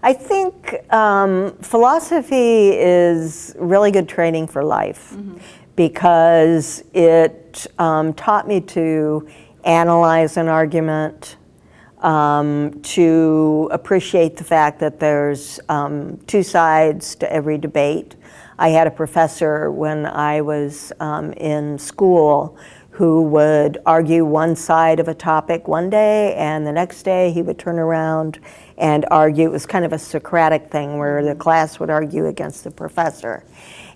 I think philosophy is really good training for life because it taught me to analyze an argument, to appreciate the fact that there's two sides to every debate. I had a professor when I was in school who would argue one side of a topic one day, and the next day he would turn around and argue. It was kind of a Socratic thing where the class would argue against the professor.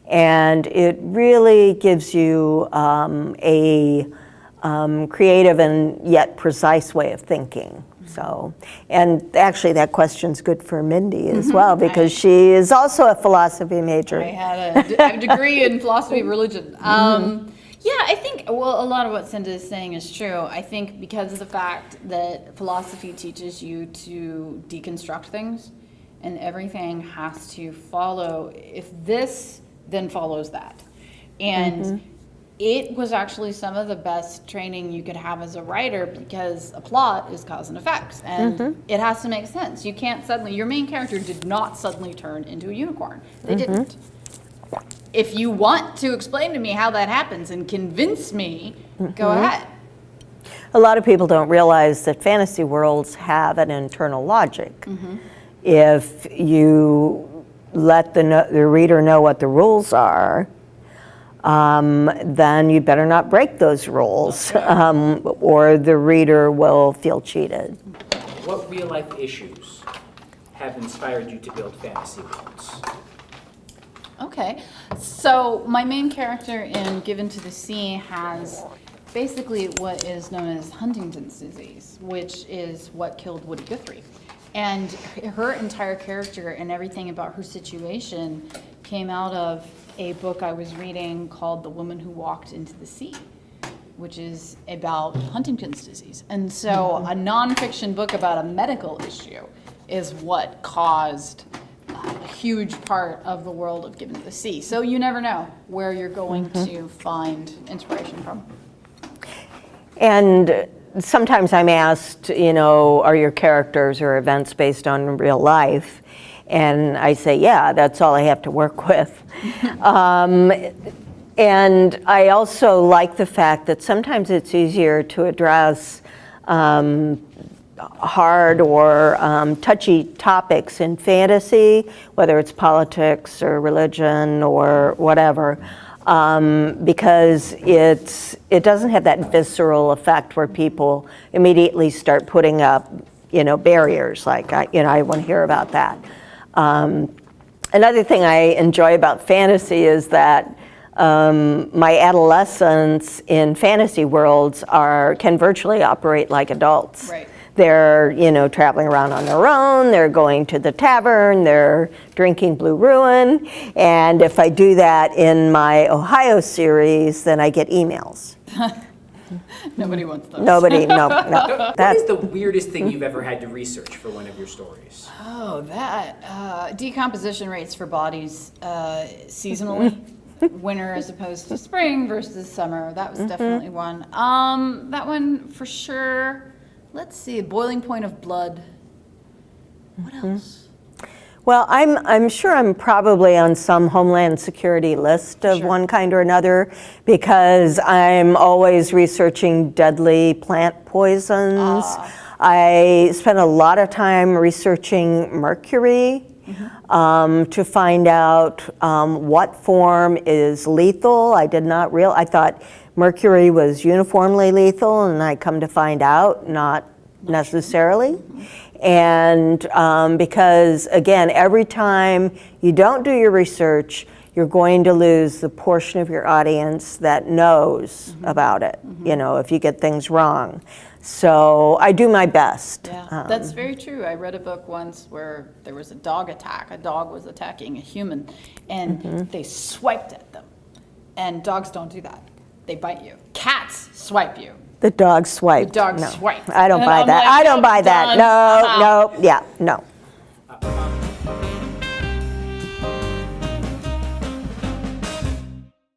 And it really gives you a creative and yet precise way of thinking. So, and actually that question's good for Mindy as well, because she is also a philosophy major. I have a degree in philosophy of religion. Yeah, I think, well, a lot of what Cinda is saying is true. I think because of the fact that philosophy teaches you to deconstruct things, and everything has to follow, if this, then follows that. And it was actually some of the best training you could have as a writer, because a plot is cause and effects, and it has to make sense. You can't suddenly, your main character did not suddenly turn into a unicorn. They didn't. If you want to explain to me how that happens and convince me, go ahead. A lot of people don't realize that fantasy worlds have an internal logic. If you let the reader know what the rules are, then you better not break those rules, or the reader will feel cheated. What real-life issues have inspired you to build fantasy worlds? Okay, so my main character in Given to the Sea has basically what is known as Huntington's disease, which is what killed Woody Guthrie. And her entire character and everything about her situation came out of a book I was reading called The Woman Who Walked into the Sea, which is about Huntington's disease. And so a nonfiction book about a medical issue is what caused a huge part of the world of Given to the Sea. So you never know where you're going to find inspiration from. And sometimes I'm asked, you know, are your characters or events based on real life? And I say, yeah, that's all I have to work with. And I also like the fact that sometimes it's easier to address hard or touchy topics in fantasy, whether it's politics or religion or whatever, because it doesn't have that visceral effect where people immediately start putting up, you know, barriers like, I want to hear about that. Another thing I enjoy about fantasy is that my adolescents in fantasy worlds can virtually operate like adults. Right. They're, you know, traveling around on their own, they're going to the tavern, they're drinking Blue Ruin, and if I do that in my Ohio series, then I get emails. Nobody wants those. Nobody, no. What is the weirdest thing you've ever had to research for one of your stories? Oh, that. Decomposition rates for bodies seasonally. Winter as opposed to spring versus summer. That was definitely one. That one for sure. Let's see, boiling point of blood. What else? Well, I'm sure I'm probably on some Homeland Security list of one kind or another, because I'm always researching deadly plant poisons. I spent a lot of time researching mercury to find out what form is lethal. I did not I thought mercury was uniformly lethal, and I come to find out not necessarily. And because, again, every time you don't do your research, you're going to lose the portion of your audience that knows about it, you know, if you get things wrong. So I do my best. Yeah, that's very true. I read a book once where there was a dog attack. A dog was attacking a human, and they swiped at them. And dogs don't do that. They bite you. Cats swipe you. The dog swiped. The dog swiped. I don't buy I'm that. like, I don't buy that. done. No, yeah, no.